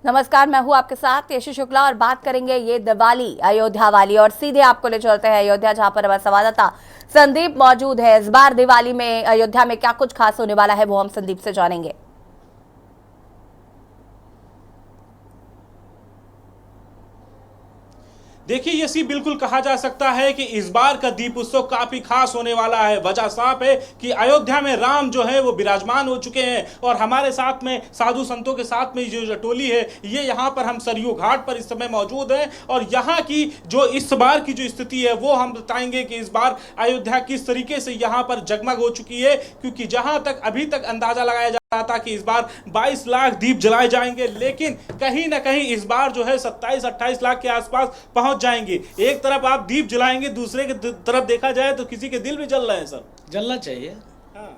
नमस्कार, मैं हूं आपके साथ यशु शुक्ला और बात करेंगे ये दिवाली अयोध्या वाली। और सीधे आपको ले चलते हैं अयोध्या, जहां पर हमारे संवाददाता संदीप मौजूद है। इस बार दिवाली में अयोध्या में क्या कुछ खास होने वाला है वो हम संदीप से जानेंगे। देखिए यसी बिल्कुल कहा जा सकता है कि इस बार का दीप उत्सव काफी खास होने वाला है। वजह साफ है कि अयोध्या में राम जो है वो विराजमान हो चुके हैं और हमारे साथ में साधु संतों के साथ में जो टोली है ये यहाँ पर हम सरयू घाट पर इस समय मौजूद हैं और यहाँ की जो इस बार की जो स्थिति है वो हम बताएंगे कि इस बार अयोध्या किस तरीके से यहाँ पर जगमग हो चुकी है। क्योंकि जहाँ तक अभी तक अंदाजा लगाया जा रहा था कि इस बार 22 लाख दीप जलाए जाएंगे, लेकिन कहीं ना कहीं इस बार जो है 27-28 लाख के आसपास पहुंच जाएंगे। एक तरफ आप दीप जलाएंगे, दूसरे की तरफ देखा जाए तो किसी के दिल भी जल रहे हैं। सर जलना चाहिए,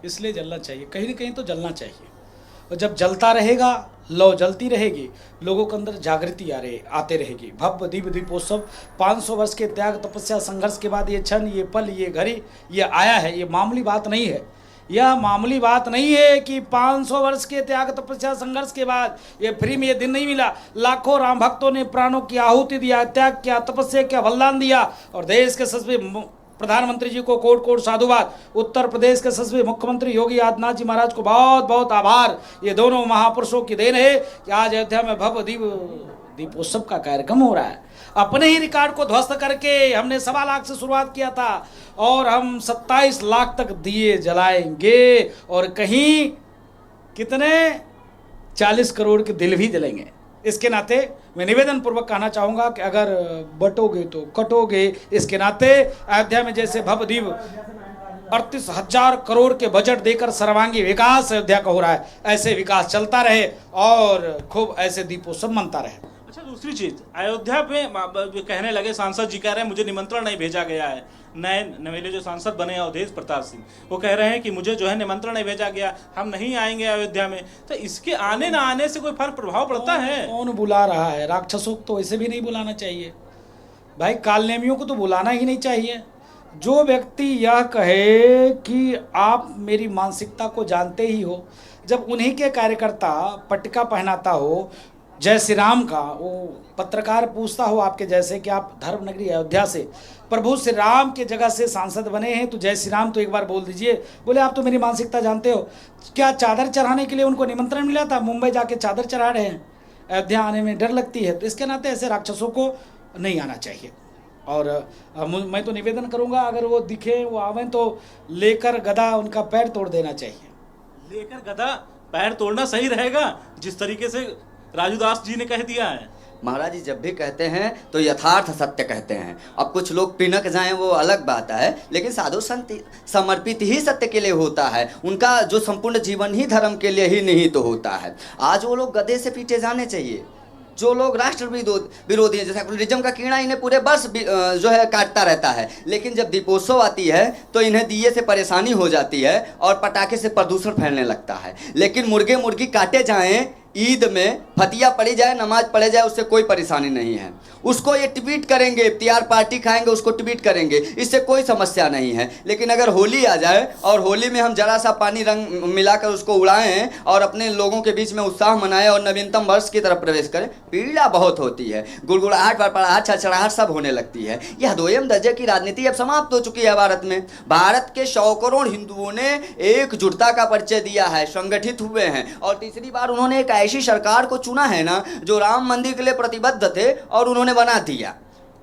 इसलिए जलना चाहिए, कहीं ना कहीं तो जलना चाहिए। और जब जलता रहेगा, लौ जलती रहेगी, लोगों के अंदर जागृति आते रहेगी। भव्य दिव्य दीपोत्सव 500 वर्ष के त्याग तपस्या संघर्ष के बाद ये क्षण, ये पल, ये घड़ी ये आया है। ये मामूली बात नहीं है, यह मामूली बात नहीं है कि 500 वर्ष के त्याग तपस्या संघर्ष के बाद ये फ्री में ये दिन नहीं मिला। लाखों राम भक्तों ने प्राणों की आहुति दिया, त्याग किया, तपस्या किया, बलिदान दिया। और देश के सभी प्रधानमंत्री जी को कोट कोट साधुवाद, उत्तर प्रदेश के सभी मुख्यमंत्री योगी आदित्यनाथ जी महाराज को बहुत बहुत आभार। ये दोनों महापुरुषों की देन है कि आज अयोध्या में भव्य दीपोत्सव का कार्यक्रम हो रहा है। अपने ही रिकॉर्ड को ध्वस्त करके हमने 1.25 लाख से शुरुआत किया था और हम 27 लाख तक दिए जलाएंगे और कहीं कितने 40 करोड़ के दिल भी जलेंगे। इसके नाते मैं निवेदन पूर्वक कहना चाहूँगा कि अगर बटोगे तो कटोगे। इसके नाते अयोध्या में जैसे भव्य दिव्य 38,000 करोड़ के बजट देकर सर्वांगी विकास अयोध्या का हो रहा है, ऐसे विकास चलता रहे और खूब ऐसे दीपोत्सव मनता रहे। अच्छा, दूसरी चीज अयोध्या पे कहने लगे, सांसद जी कह रहे हैं मुझे निमंत्रण नहीं भेजा गया है। नए नवेले जो सांसद बने अवधेश प्रताप सिंह, वो कह रहे हैं कि मुझे जो है निमंत्रण नहीं भेजा गया, हम नहीं आएंगे अयोध्या में। तो इसके आने ना आने से कोई फर्क प्रभाव पड़ता है? कौन बुला रहा है? राक्षसों को तो ऐसे भी नहीं बुलाना चाहिए भाई, कालनेमियों को तो बुलाना ही नहीं चाहिए। जो व्यक्ति यह कहे कि आप मेरी मानसिकता को जानते ही हो, जब उन्हीं के कार्यकर्ता पटका पहनाता हो जय श्री राम का, वो पत्रकार पूछता हो आपके जैसे कि आप धर्म नगरी अयोध्या से प्रभु श्री राम के जगह से सांसद बने हैं तो जय श्री राम तो एक बार बोल दीजिए। बोले आप तो मेरी मानसिकता जानते हो। क्या चादर चढ़ाने के लिए उनको निमंत्रण मिला था? मुंबई जाके चादर चढ़ा रहे हैं, अयोध्या आने में डर लगती है। तो इसके नाते ऐसे राक्षसों को नहीं आना चाहिए। और मैं तो निवेदन करूंगा, अगर वो दिखे, वो आवे तो लेकर गदा उनका पैर तोड़ देना चाहिए। लेकर गदा पैर तोड़ना सही रहेगा, जिस तरीके से राजू दास जी ने कह दिया है। महाराज जी जब भी कहते हैं तो यथार्थ सत्य कहते हैं। अब कुछ लोग पिनक जाएं वो अलग बात है, लेकिन साधु संत समर्पित ही सत्य के लिए होता है। उनका जो संपूर्ण जीवन ही धर्म के लिए ही नहीं तो होता है। आज वो लोग गधे से पीटे जाने चाहिए जो लोग राष्ट्र विरोधी हैं। जैसे सेकुलरिज्म का कीड़ा इन्हें पूरे वर्ष जो है काटता रहता है, लेकिन जब दीपोत्सव आती है तो इन्हें दिए से परेशानी हो जाती है और पटाखे से प्रदूषण फैलने लगता है। लेकिन मुर्गे मुर्गी काटे जाएं, ईद में फतिया पड़ी जाए, नमाज पढ़े जाए, उससे कोई परेशानी नहीं है। उसको ये ट्वीट करेंगे, इफ्तियार पार्टी खाएंगे उसको ट्वीट करेंगे, इससे कोई समस्या नहीं है। लेकिन अगर होली आ जाए और होली में हम जरा सा पानी रंग मिलाकर उसको उड़ाएं और अपने लोगों के बीच में उत्साह मनाएं और नवीनतम वर्ष की तरफ प्रवेश करें, पीड़ा बहुत होती है। गुड़गुड़ाहट, पड़पड़ाहट, छड़छड़ाहट सब होने लगती है। यह दोयम दर्जे की राजनीति अब समाप्त हो चुकी है भारत में। भारत के 100 करोड़ हिंदुओं ने एकजुटता का परिचय दिया है, संगठित हुए हैं और तीसरी बार उन्होंने एक ऐसी सरकार को चुना है ना जो राम मंदिर के लिए प्रतिबद्ध थे और उन्होंने बना दिया।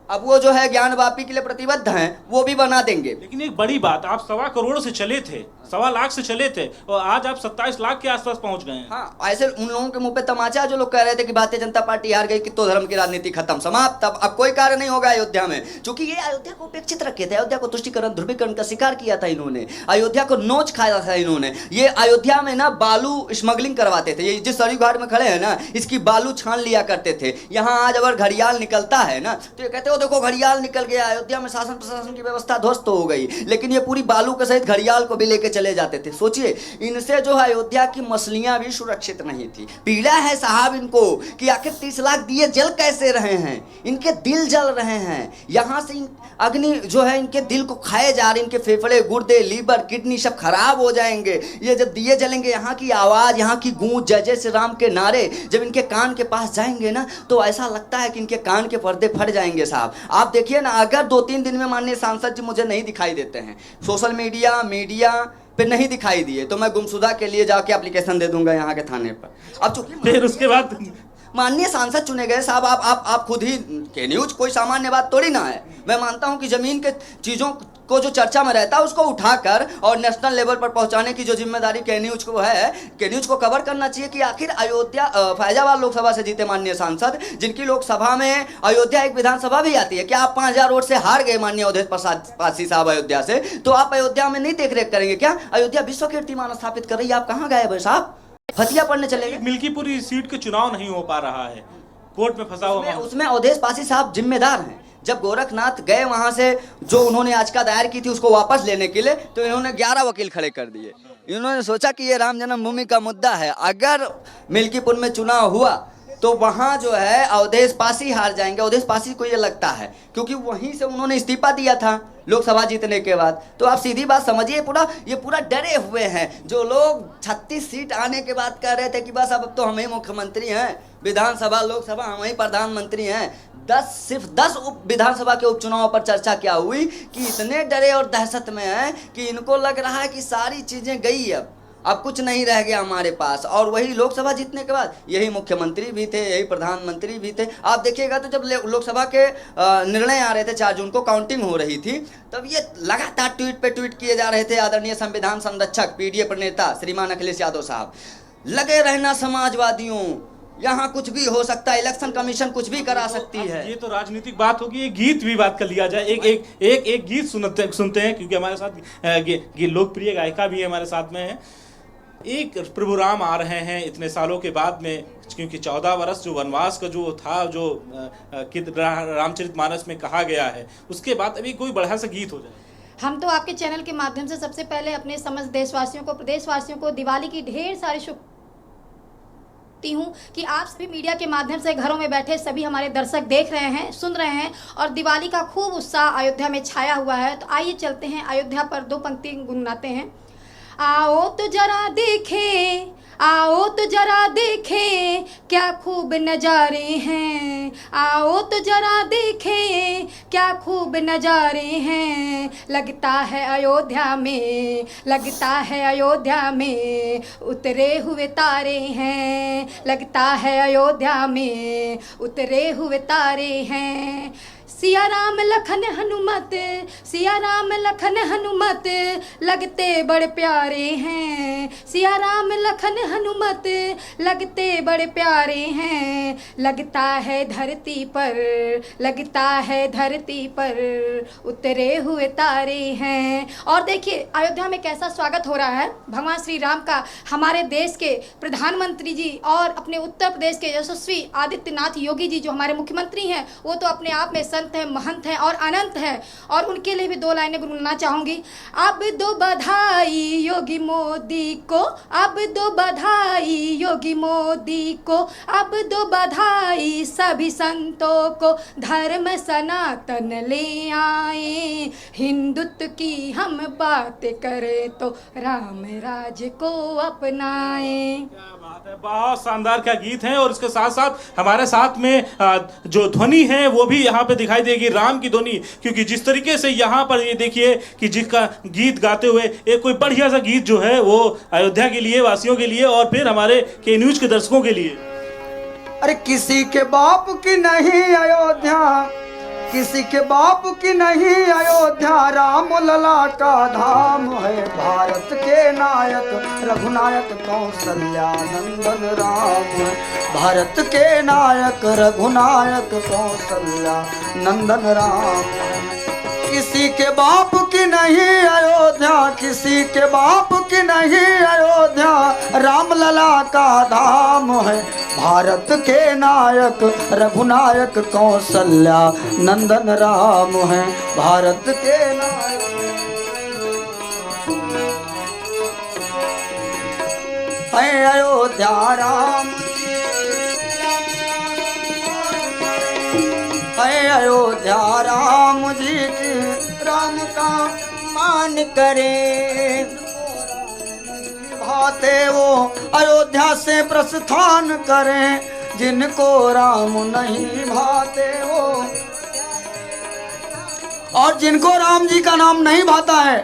अब वो जो है ज्ञान वापी के लिए प्रतिबद्ध हैं, वो भी बना देंगे। लेकिन एक बड़ी बात, आप 1.25 करोड़ से चले थे, 1.25 लाख से चले थे और आज आप 27 लाख के आसपास पहुंच गए हैं। हाँ, ऐसे उन लोगों के मुंह पे तमाचा जो लोग कह रहे थे कि भारतीय जनता पार्टी हार गई, कि तो धर्म की राजनीति खत्म, समाप्त। अब कोई कार्य नहीं होगा अयोध्या में, क्योंकि ये अयोध्या को उपेक्षित रखे थे। अयोध्या को तुष्टिकरण, ध्रुवीकरण का शिकार किया था इन्होंने, अयोध्या को नोच खाया था इन्होंने। ये अयोध्या में ना बालू स्मगलिंग करवाते थे। ये जिस सरयू घाट में खड़े हैं ना, इसकी बालू छान लिया करते थे। यहाँ आज अगर घड़ियाल निकलता है ना तो ये कहते हो देखो घड़ियाल निकल गया, अयोध्या में शासन प्रशासन की व्यवस्था ध्वस्त हो गई। लेकिन ये पूरी बालू के सहित घड़ियाल को भी लेके चले जाते थे। सोचिए, इनसे जो है अयोध्या की मछलियां भी सुरक्षित नहीं थी। पीड़ा है साहब इनको कि आखिर 30 लाख दिए जल कैसे रहे हैं, इनके दिल जल रहे हैं। यहाँ से अग्नि जो है इनके दिल को खाए जा रहे, इनके फेफड़े, गुर्दे, लीवर, किडनी सब खराब हो जाएंगे। ये जब दिए जलेंगे, यहाँ की आवाज़, यहाँ की गूंज, जय जय श्री राम के नारे जब इनके कान के पास जाएंगे ना, तो ऐसा लगता है कि इनके कान के पर्दे फट जाएंगे साहब। आप देखिए ना, अगर 2-3 दिन में माननीय सांसद जी मुझे नहीं दिखाई देते हैं, सोशल मीडिया पे नहीं दिखाई दिए, तो मैं गुमशुदा के लिए जाके एप्लीकेशन दे दूंगा यहाँ के थाने पर। अब चूंकि फिर उसके बाद माननीय सांसद चुने गए साहब, आप खुद ही के न्यूज कोई सामान्य बात थोड़ी ना है। मैं मानता हूं कि जमीन के चीज़ों को जो चर्चा में रहता है उसको उठाकर और नेशनल लेवल पर पहुंचाने की जो जिम्मेदारी के न्यूज को है, के न्यूज को कवर करना चाहिए कि आखिर अयोध्या फैजाबाद लोकसभा से जीते माननीय सांसद, जिनकी लोकसभा में अयोध्या एक विधानसभा भी आती है। क्या आप 5000 वोट से हार गए माननीय अवधेश प्रसाद पासी साहब अयोध्या से, तो आप अयोध्या में नहीं देख रेख करेंगे क्या? अयोध्या विश्व कीर्तिमान स्थापित कर रही है, आप कहाँ गए भाई साहब? फतिया पढ़ने चले गए। मिल्कीपुरी सीट के चुनाव नहीं हो पा रहा है, कोर्ट में फंसा हुआ। उसमें अवधेश पासी साहब जिम्मेदार हैं। जब गोरखनाथ गए वहां से जो उन्होंने याचिका दायर की थी उसको वापस लेने के लिए, तो इन्होंने 11 वकील खड़े कर दिए। इन्होंने सोचा कि ये राम जन्मभूमि का मुद्दा है, अगर मिल्कीपुर में चुनाव हुआ तो वहां जो है अवधेश पासी हार जाएंगे। अवधेश पासी को ये लगता है क्योंकि वहीं से उन्होंने इस्तीफा दिया था लोकसभा जीतने के बाद। तो आप सीधी बात समझिए, ये पूरा डरे हुए हैं। जो लोग 36 सीट आने के बाद कह रहे थे कि बस अब तो हम ही मुख्यमंत्री हैं, विधानसभा लोकसभा हम ही प्रधानमंत्री हैं, सिर्फ 10 विधानसभा के उपचुनाव पर चर्चा क्या हुई कि इतने डरे और दहशत में हैं कि इनको लग रहा है कि सारी चीज़ें गई, अब कुछ नहीं रह गया हमारे पास। और वही लोकसभा जीतने के बाद यही मुख्यमंत्री भी थे, यही प्रधानमंत्री भी थे। आप देखिएगा तो जब लोकसभा के निर्णय आ रहे थे, 4 जून को काउंटिंग हो रही थी, तब ये लगातार ट्वीट पे ट्वीट किए जा रहे थे। आदरणीय संविधान संरक्षक पीडीए प्रणेता श्रीमान अखिलेश यादव साहब, लगे रहना समाजवादियों, यहाँ कुछ भी हो सकता है, इलेक्शन कमीशन कुछ भी करा सकती है। ये तो राजनीतिक बात होगी, एक गीत भी बात कर लिया जाए। एक गीत सुनते हैं, क्योंकि हमारे साथ लोकप्रिय गायिका भी हमारे साथ में है। एक प्रभु राम आ रहे हैं इतने सालों के बाद में, क्योंकि 14 वर्ष जो वनवास का जो था, जो रामचरितमानस में कहा गया है, उसके बाद अभी कोई बढ़िया सा गीत हो जाए। हम तो आपके चैनल के माध्यम से सबसे पहले अपने समस्त देशवासियों को, प्रदेशवासियों को दिवाली की ढेर सारी शुभकामनाएं हूँ कि आप सभी मीडिया के माध्यम से घरों में बैठे सभी हमारे दर्शक देख रहे हैं, सुन रहे हैं और दिवाली का खूब उत्साह अयोध्या में छाया हुआ है। तो आइए चलते हैं अयोध्या पर, 2 पंक्ति गुनगुनाते हैं। आओ तो जरा देखें, आओ तो जरा देखें क्या खूब नज़ारे हैं, आओ तो जरा देखें क्या खूब नज़ारे हैं। लगता है अयोध्या में, लगता है अयोध्या में उतरे हुए तारे हैं, लगता है अयोध्या में उतरे हुए तारे हैं। सिया राम लखन हनुमत, सिया राम लखन हनुमत लगते बड़े प्यारे हैं, सिया राम लखन हनुमत लगते बड़े प्यारे हैं। लगता है धरती पर, लगता है धरती पर उतरे हुए तारे हैं। और देखिए अयोध्या में कैसा स्वागत हो रहा है भगवान श्री राम का। हमारे देश के प्रधानमंत्री जी और अपने उत्तर प्रदेश के यशस्वी आदित्यनाथ योगी जी जो हमारे मुख्यमंत्री हैं, वो तो अपने आप में संत हैं, महंत हैं और अनंत हैं। और उनके लिए भी 2 लाइनें गुनगुनाना चाहूँगी। अब दो बधाई योगी मोदी को, अब दो बधाई योगी मोदी को, अब दो बधाई सभी संतों को, धर्म सनातन ले आए, हिंदुत्व की हम बात करें तो राम राज को अपनाएं। क्या बात है, बहुत शानदार क्या गीत है। और इसके साथ साथ हमारे साथ में जो ध्वनि है वो भी यहाँ पे दिखाई देगी, राम की ध्वनि। क्योंकि जिस तरीके से यहाँ पर ये देखिए कि जिसका गीत गाते हुए एक कोई बढ़िया सा गीत जो है वो अयोध्या के लिए, वासियों के लिए और फिर हमारे के न्यूज के दर्शकों के लिए। अरे किसी के बाप की नहीं अयोध्या, किसी के बाप की नहीं अयोध्या, राम लला का धाम है। भारत के नायक रघुनायक कौशल्या नंदन राम, भारत के नायक रघुनायक कौशल्या नंदन राम। किसी के बाप की नहीं अयोध्या, किसी के बाप की नहीं अयोध्या, राम लला का धाम है। भारत के नायक रघुनायक कौशल्या नंदन राम है, भारत के नायक। है अयोध्या राम है अयोध्या राम जी की राम का मान करे भाते वो अयोध्या से प्रस्थान करें जिनको राम नहीं भाते वो और जिनको राम जी का नाम नहीं भाता है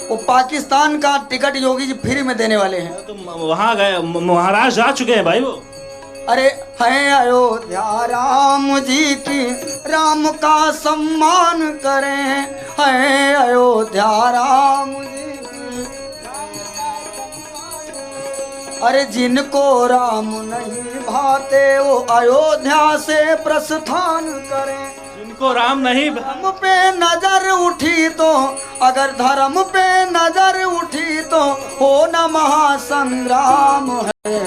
वो पाकिस्तान का टिकट योगी जी फ्री में देने वाले हैं। तो वहां गए, महाराष्ट्र जा चुके हैं भाई वो। अरे है अयोध्या राम जी की राम का सम्मान करें है अयोध्या राम जी की अरे जिनको राम नहीं भाते वो अयोध्या से प्रस्थान करें जिनको राम नहीं धर्म पे नजर उठी तो अगर धर्म पे नजर उठी तो हो न महासंग्राम है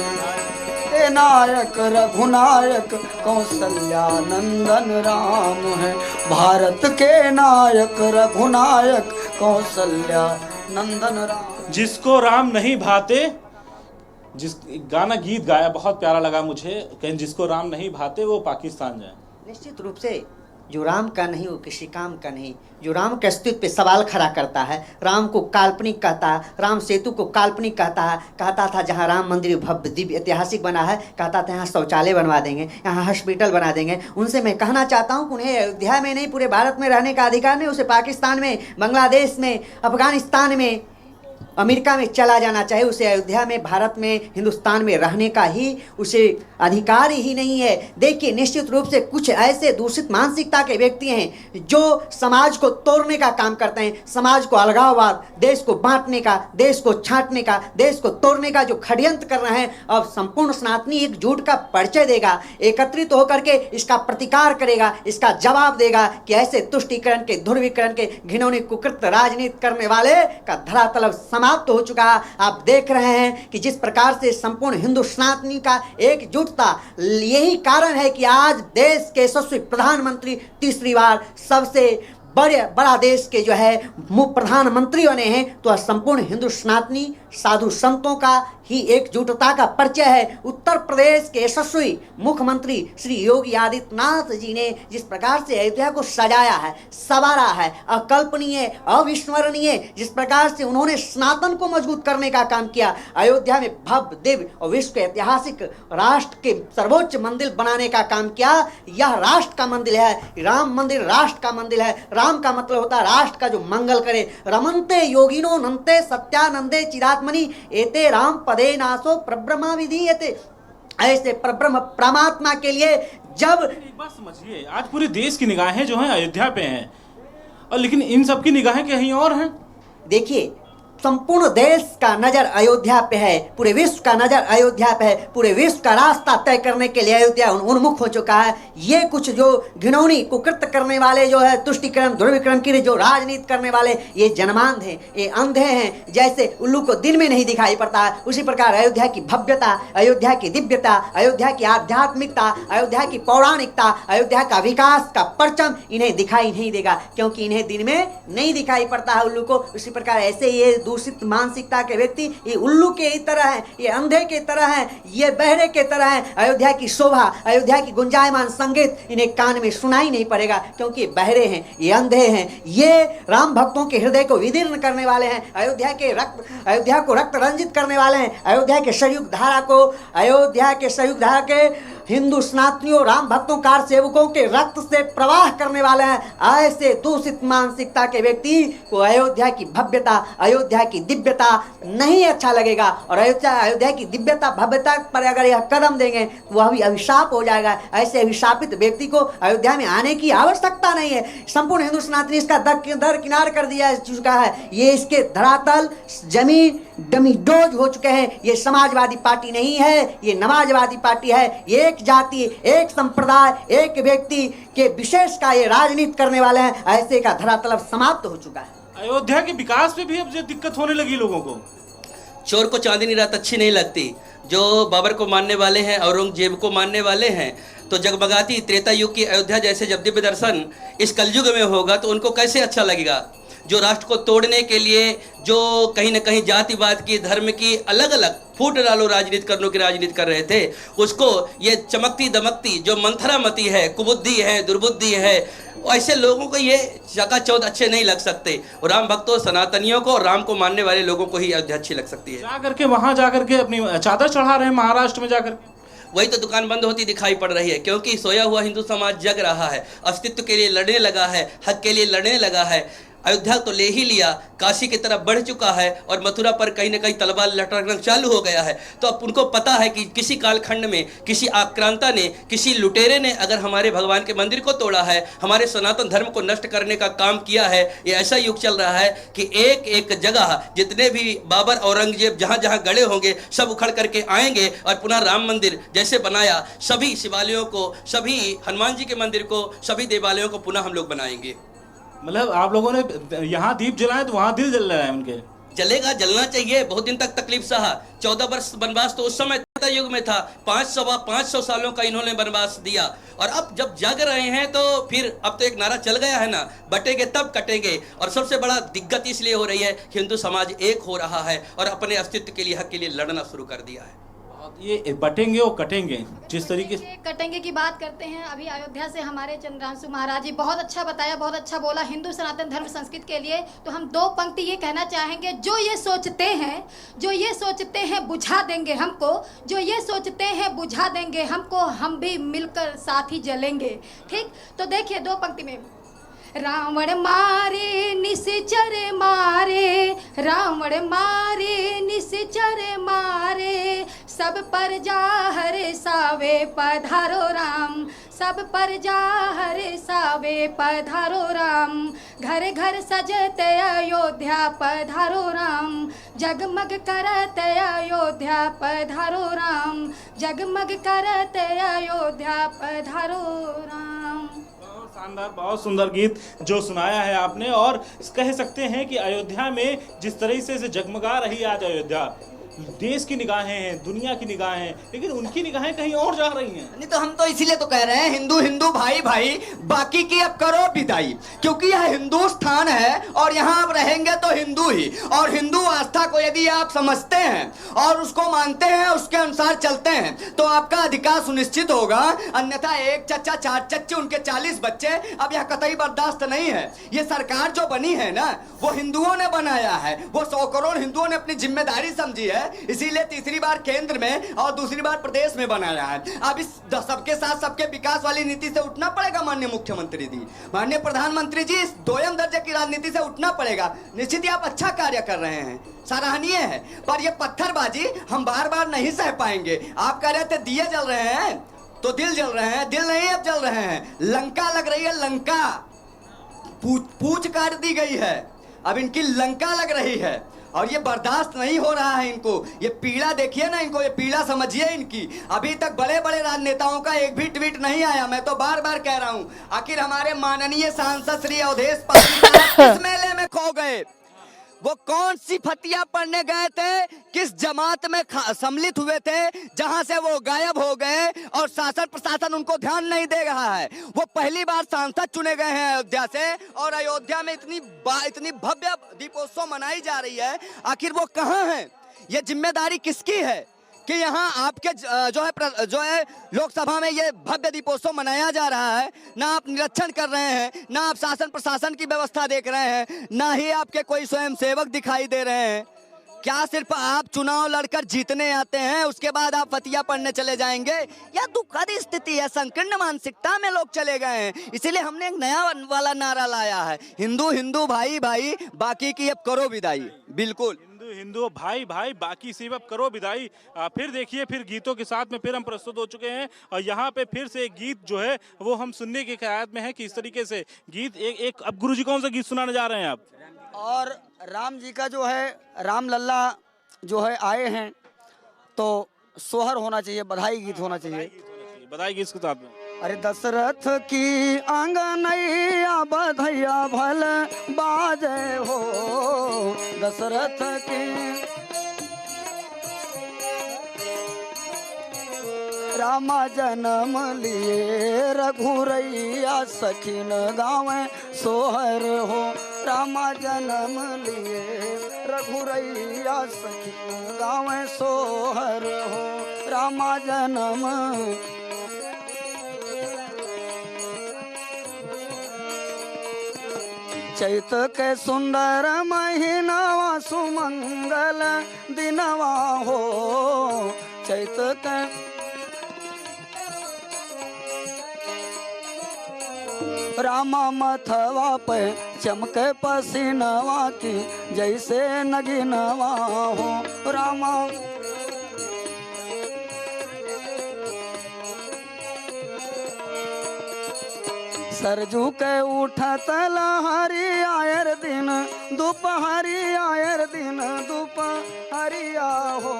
हे नायक रघुनायक कौशल्या नंदन राम है भारत के नायक रघुनायक कौशल्या नंदन राम। जिसको राम नहीं भाते, जिस गाना गीत गाया बहुत प्यारा लगा मुझे, कहीं जिसको राम नहीं भाते वो पाकिस्तान जाए। निश्चित रूप से जो राम का नहीं वो किसी काम का नहीं, जो राम के अस्तित्व पे सवाल खड़ा करता है, राम को काल्पनिक कहता है, राम सेतु को काल्पनिक कहता था जहाँ राम मंदिर भव्य दिव्य ऐतिहासिक बना है, कहता था यहाँ शौचालय बनवा देंगे, यहाँ हॉस्पिटल बना देंगे। उनसे मैं कहना चाहता हूँ कि उन्हें अयोध्या में नहीं पूरे भारत में रहने का अधिकार नहीं, उसे पाकिस्तान में, बांग्लादेश में, अफगानिस्तान में, अमेरिका में चला जाना चाहिए। उसे अयोध्या में, भारत में, हिंदुस्तान में रहने का ही उसे अधिकार ही नहीं है। देखिए निश्चित रूप से कुछ ऐसे दूषित मानसिकता के व्यक्ति हैं जो समाज को तोड़ने का काम करते हैं, समाज को अलगाववाद, देश को बांटने का, देश को छांटने का, देश को तोड़ने का जो षड्यंत्र कर रहे हैं। अब संपूर्ण सनातनी एक झूठ का परिचय देगा, एकत्रित होकर के इसका प्रतिकार करेगा, इसका जवाब देगा कि ऐसे तुष्टीकरण के, ध्रुवीकरण के, घिनौनी कुकृत राजनीति करने वाले का धरातल समाप्त हो चुका। आप देख रहे हैं कि जिस प्रकार से संपूर्ण हिंदू सनातनी का एकजुटता, यही कारण है कि आज देश के यशस्वी प्रधानमंत्री तीसरी बार सबसे बड़ा देश के जो है प्रधानमंत्री बने हैं। तो संपूर्ण हिंदू सनातनी साधु संतों का ही एकजुटता का परिचय है। उत्तर प्रदेश के यशस्वी मुख्यमंत्री श्री योगी आदित्यनाथ जी ने जिस प्रकार से अयोध्या को सजाया है, संवारा है, अकल्पनीय, अविस्मरणीय, जिस प्रकार से उन्होंने सनातन को मजबूत करने का काम किया, अयोध्या में भव्य दिव्य और विश्व के ऐतिहासिक राष्ट्र के सर्वोच्च मंदिर बनाने का काम किया। यह राष्ट्र का मंदिर है, राम मंदिर राष्ट्र का मंदिर है। राम का मतलब होता है राष्ट्र का जो मंगल करे। रमन्ते योगिनो नन्ते सत्यानंदे चिरात्मनि एते राम पदे नासो प्रब्रह्मा विधीयते। ऐसे प्रब्रह्म परमात्मा के लिए जब एक बात समझिए, आज पूरे देश की निगाहें जो हैं अयोध्या पे हैं, और लेकिन इन सब की निगाहें कहीं और हैं। देखिए संपूर्ण देश का नजर अयोध्या पे है, पूरे विश्व का नजर अयोध्या पे है, पूरे विश्व का रास्ता तय करने के लिए अयोध्या उन्मुख हो चुका है। ये कुछ जो घिनौनी कुकृत्य करने वाले जो है, तुष्टीकरण ध्रुवीकरण की जो राजनीति करने वाले, ये जनमांध हैं, ये अंधे हैं। जैसे उल्लू को दिन में नहीं दिखाई पड़ता है, उसी प्रकार अयोध्या की भव्यता, अयोध्या की दिव्यता, अयोध्या की आध्यात्मिकता, अयोध्या की पौराणिकता, अयोध्या का विकास का परचम इन्हें दिखाई नहीं देगा, क्योंकि इन्हें दिन में नहीं दिखाई पड़ता है उल्लू को। उसी प्रकार ऐसे ये दूषित मानसिकता के व्यक्ति ये उल्लू के तरह हैं, ये अंधे के तरह हैं, ये बहरे के तरह हैं। अयोध्या की शोभा, अयोध्या की गुंजायमान संगीत इन्हें कान में सुनाई नहीं पड़ेगा, क्योंकि ये बहरे हैं, ये अंधे हैं। ये राम भक्तों के हृदय को विदीर्ण करने वाले हैं, अयोध्या को रक्त रंजित करने वाले हैं, अयोध्या के सरयुग धारा के हिंदू सनातनियों, राम भक्तों, कार सेवकों के रक्त से प्रवाह करने वाले हैं। ऐसे दूषित मानसिकता के व्यक्ति को अयोध्या की भव्यता, अयोध्या की दिव्यता नहीं अच्छा लगेगा, और अयोध्या की दिव्यता भव्यता पर अगर यह कदम देंगे तो वह भी अभिशाप हो जाएगा। ऐसे अभिशापित व्यक्ति को अयोध्या में आने की आवश्यकता नहीं है। संपूर्ण हिंदू सनातनी इसका दरकिनार कर दिया चुका है। ये इसके धरातल जमीन डमीडोज हो चुके हैं। ये समाजवादी पार्टी नहीं है, ये नमाजवादी पार्टी है। ये एक जाति, एक संप्रदाय, एक व्यक्ति के विशेष का ये राजनीति करने वाले हैं। ऐसे का धरातल समाप्त हो चुका है। अयोध्या के विकास पे भी अब जो दिक्कत होने लगी लोगों को। चोर को चांदनी रात अच्छी नहीं लगती। जो बाबर को मानने वाले हैं, औरंगजेब को मानने वाले हैं, तो जगमगाती त्रेता युग की अयोध्या जैसे जब दिव्य दर्शन इस कलयुग में होगा तो उनको कैसे अच्छा लगेगा। जो राष्ट्र को तोड़ने के लिए जो कहीं ना कहीं जातिवाद की, धर्म की अलग अलग फूट डालो राजनीति करने की राजनीति कर रहे थे, उसको ये चमकती दमकती जो मंथरामती है, कुबुद्धि है, दुर्बुद्धि है, ऐसे लोगों को ये चकाचौंध अच्छे नहीं लग सकते। और राम भक्तों, सनातनियों को और राम को मानने वाले लोगों को ही अयोध्या अच्छी लग सकती है। जाकर के वहां जाकर के अपनी चादर चढ़ा रहे हैं महाराष्ट्र में जाकर। वही तो दुकान बंद होती दिखाई पड़ रही है, क्योंकि सोया हुआ हिंदू समाज जग रहा है, अस्तित्व के लिए लड़ने लगा है, हक के लिए लड़ने लगा है। अयोध्या तो ले ही लिया, काशी की तरफ बढ़ चुका है और मथुरा पर कहीं ना कहीं तलवार लटकना चालू हो गया है। तो अब उनको पता है कि किसी कालखंड में किसी आक्रांता ने, किसी लुटेरे ने अगर हमारे भगवान के मंदिर को तोड़ा है, हमारे सनातन धर्म को नष्ट करने का काम किया है। ये ऐसा युग चल रहा है कि एक एक जगह जितने भी बाबर, औरंगजेब जहाँ जहाँ गड़े होंगे सब उखड़ करके आएंगे और पुनः राम मंदिर जैसे बनाया, सभी शिवालयों को, सभी हनुमान जी के मंदिर को, सभी देवालयों को पुनः हम लोग बनाएंगे। मतलब आप लोगों ने यहाँ दीप जलाए तो वहाँ दिल जल रहा है उनके। जलेगा, जलना चाहिए। बहुत दिन तक तकलीफ सहा। 14 वर्ष वनवास तो उस समय त्रेता युग में था। 500 सालों का इन्होंने वनवास दिया और अब जब जग रहे हैं तो फिर अब तो एक नारा चल गया है ना, बटेंगे तब कटेंगे। और सबसे बड़ा दिक्कत इसलिए हो रही है कि हिंदू समाज एक हो रहा है और अपने अस्तित्व के लिए, हक के लिए लड़ना शुरू कर दिया है। ये बटेंगे और कटेंगे जिस तरीके से। कटेंगे की बात करते हैं। अभी अयोध्या से हमारे चंद्रांशु महाराज जी बहुत अच्छा बताया, बहुत अच्छा बोला हिंदू सनातन धर्म संस्कृति के लिए। तो हम दो पंक्ति ये कहना चाहेंगे, जो ये सोचते हैं बुझा देंगे हमको, जो ये सोचते हैं बुझा देंगे हमको, हम भी मिलकर साथ ही जलेंगे। ठीक, तो देखिए दो पंक्ति में, रावण मारे निश्चर मारे, रावण मारे निश्चर मारे, सब पर जा हरे सावे पधारो राम, सब पर जा हरे सावे पधारो राम, घर घर सजते अयोध्या पधारो राम, जगमग करते अयोध्या पधारो राम, जगमग करते अयोध्या पधारो राम। शानदार, बहुत सुंदर गीत जो सुनाया है आपने। और कह सकते हैं कि अयोध्या में जिस तरह से जगमगा रही है आज अयोध्या, देश की निगाहें हैं, दुनिया की निगाहें हैं, लेकिन उनकी निगाहें कहीं और जा रही हैं। नहीं तो हम तो इसीलिए तो कह रहे हैं हिंदू हिंदू भाई भाई, बाकी की अब करो विदाई, क्योंकि यह हिंदुस्तान है और यहाँ आप रहेंगे तो हिंदू ही। और हिंदू आस्था को यदि आप समझते हैं और उसको मानते हैं, उसके अनुसार चलते हैं, तो आपका अधिकार सुनिश्चित होगा। अन्यथा एक चच्चा, चार चच्चे, उनके 40 बच्चे, अब यह कतई बर्दाश्त नहीं है। ये सरकार जो बनी है ना, वो हिंदुओं ने बनाया है, वो 100 करोड़ हिंदुओं ने अपनी जिम्मेदारी समझी है, इसीलिए तीसरी बार केंद्र में और दूसरी बार प्रदेश में बनाया है। अब इस सबके साथ सबके विकास वाली नीति से उठना पड़ेगा। माननीय मुख्यमंत्री जी, माननीय प्रधानमंत्री जी, इस दोयम दर्जे की राजनीति से उठना पड़ेगा। निश्चित ही आप अच्छा कार्य कर रहे हैं, सराहनीय है, पर ये पत्थरबाजी हम बार बार नहीं सह पाएंगे। आप कह रहे थे दिए जल रहे हैं तो दिल जल रहे हैं, दिल नहीं अब जल रहे हैं, लंका लग रही है, लंका पूछ काट दी गई है, अब इनकी लंका लग रही है और ये बर्दाश्त नहीं हो रहा है इनको। ये पीड़ा देखिए ना इनको, ये पीड़ा समझिए इनकी। अभी तक बड़े बड़े राजनेताओं का एक भी ट्वीट नहीं आया। मैं तो बार बार कह रहा हूं, आखिर हमारे माननीय सांसद श्री अवधेश पाटिल किस मेले में खो गए? वो कौन सी फतिया पढ़ने गए थे, किस जमात में सम्मिलित हुए थे, जहां से वो गायब हो गए और शासन प्रशासन उनको ध्यान नहीं दे रहा है। वो पहली बार सांसद चुने गए हैं अयोध्या से और अयोध्या में इतनी भव्य दीपोत्सव मनाई जा रही है, आखिर वो कहाँ हैं? ये जिम्मेदारी किसकी है कि यहाँ आपके जो है लोकसभा में ये भव्य दीपोत्सव मनाया जा रहा है, ना आप निरीक्षण कर रहे हैं, ना आप शासन प्रशासन की व्यवस्था देख रहे हैं, ना ही आपके कोई स्वयं सेवक दिखाई दे रहे हैं। क्या सिर्फ आप चुनाव लड़कर जीतने आते हैं, उसके बाद आप फतिया पढ़ने चले जाएंगे? यह दुखद स्थिति है, संकीर्ण मानसिकता में लोग चले गए हैं। इसीलिए हमने एक नया वाला नारा लाया है, हिंदू हिंदू भाई भाई, बाकी की अब करो विदाई। बिल्कुल, हिंदू हिंदू भाई भाई, बाकी से अब करो विदाई। फिर देखिए, फिर गीतों के साथ में फिर हम प्रस्तुत हो चुके हैं और यहाँ पे फिर से एक गीत जो है वो हम सुनने की क़याद में है कि इस तरीके से गीत एक अब गुरु जी कौन सा गीत सुनाने जा रहे हैं आप? और राम जी का जो है, राम लल्ला जो है आए हैं, तो सोहर होना चाहिए, बधाई गीत होना चाहिए। बधाई गीत के साथ में, अरे दशरथ की आंगनैया बधैया भल बाजे हो, दशरथ की रामा जन्म लिए रघुरैया सखिन गावे सोहर हो। रामा जन्म लिए रघुरैया सखिन गावे सोहर हो। रामा जन्म चैत के सुंदर महीनावा सुमंगल दिनवा हो। चैत के रामा मथवा पे चमके पसीनवा की जैसे नगिनवा हो। रामा सरजू के उठत लहरी आयर दिन दोपहरी आयर दिन दोपहरिया हो।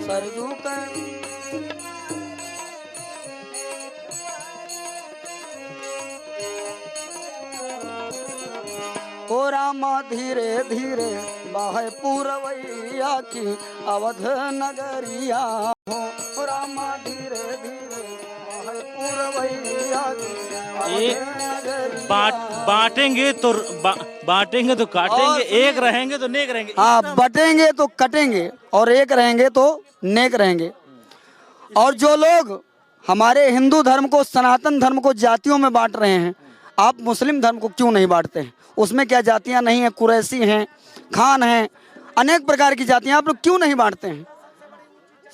सरजू के ओ रामा धीरे धीरे बाहे पूरवैया की अवध नगरिया हो। ओ रामा धीरे धीरे बाहे पूरवैया की एक बांटेंगे तो बांटेंगे तो काटेंगे, एक रहेंगे तो नेक रहेंगे। हाँ, बटेंगे तो कटेंगे और एक रहेंगे तो नेक रहेंगे। और जो लोग हमारे हिंदू धर्म को, सनातन धर्म को जातियों में बांट रहे हैं, आप मुस्लिम धर्म को क्यों नहीं बांटते हैं? उसमें क्या जातियां नहीं हैं? कुरैशी हैं, खान हैं, अनेक प्रकार की जातियां, आप लोग क्यों नहीं बांटते हैं?